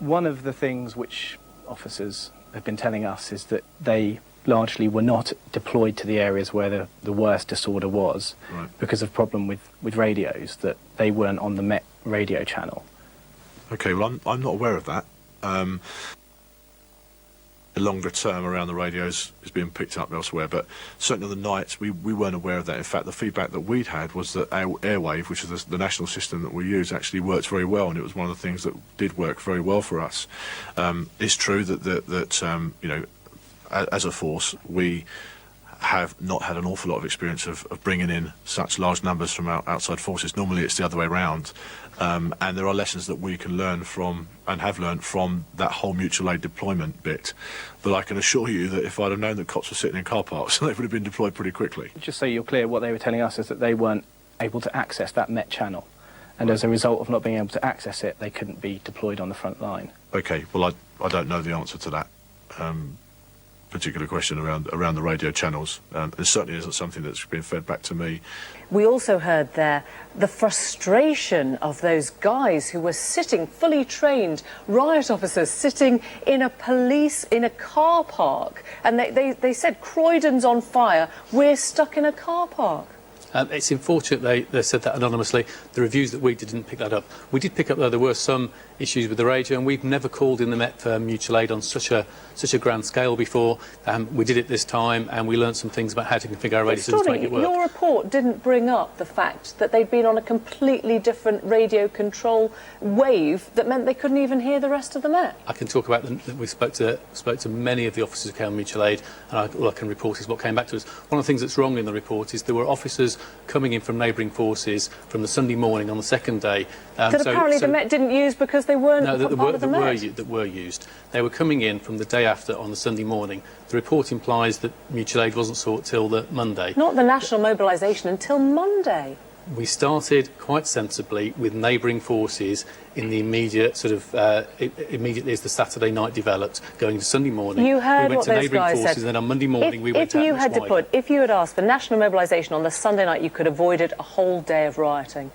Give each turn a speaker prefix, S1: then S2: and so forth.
S1: One of the things which officers have been telling us is that they largely were not deployed to the areas where the worst disorder was,
S2: right, because
S1: of problem with radios, that they weren't on the Met radio channel.
S2: Okay, well, I'm not aware of that. The longer term around the radios is being picked up elsewhere, but certainly on the nights we weren't aware of that. In fact, the feedback that we'd had was that Airwave, which is the national system that we use, actually works very well, and it was one of the things that did work very well for us. It's true that you know, as a force, we have not had an awful lot of experience of bringing in such large numbers from outside forces. Normally it's the other way around, and there are lessons that we can learn from, and have learned from, that whole mutual aid deployment bit. But I can assure you that if I'd have known that cops were sitting in car parks, they would have been deployed pretty quickly.
S1: Just so you're clear, what they were telling us is that they weren't able to access that Met channel, and as a result of not being able to access it, they couldn't be deployed on the front line.
S2: Okay, well, I don't know the answer to that particular question around the radio channels. It certainly isn't something that's been fed back to me.
S3: We also heard there the frustration of those guys who were sitting, fully trained riot officers, sitting in a car park, and they said, Croydon's on fire, we're stuck in a car park.
S4: It's unfortunate they said that anonymously. The reviews that we didn't pick that up. We did pick up, though, there were some issues with the radio, and we've never called in the Met for mutual aid on such a grand scale before. We did it this time, and we learned some things about how to configure our radio systems to make it work.
S3: Your report didn't bring up the fact that they'd been on a completely different radio control wave that meant they couldn't even hear the rest of the Met.
S4: I can talk about that. We spoke to many of the officers who came on mutual aid, and all I can report is what came back to us. One of the things that's wrong in the report is there were officers coming in from neighbouring forces from the Sunday morning on the second day.
S3: That apparently the Met didn't use because they weren't part of the Met.
S4: That were used. They were coming in from the day after on the Sunday morning. The report implies that mutual aid wasn't sought till the Monday.
S3: Not the national mobilisation until Monday.
S4: We started quite sensibly with neighbouring forces in the immediate immediately as the Saturday night developed, going to Sunday morning.
S3: You heard
S4: we went
S3: what
S4: to
S3: those
S4: neighbouring
S3: guys
S4: forces,
S3: said.
S4: and then on Monday morning we went out
S3: If you had asked for national mobilisation on the Sunday night, you could have avoided a whole day of rioting.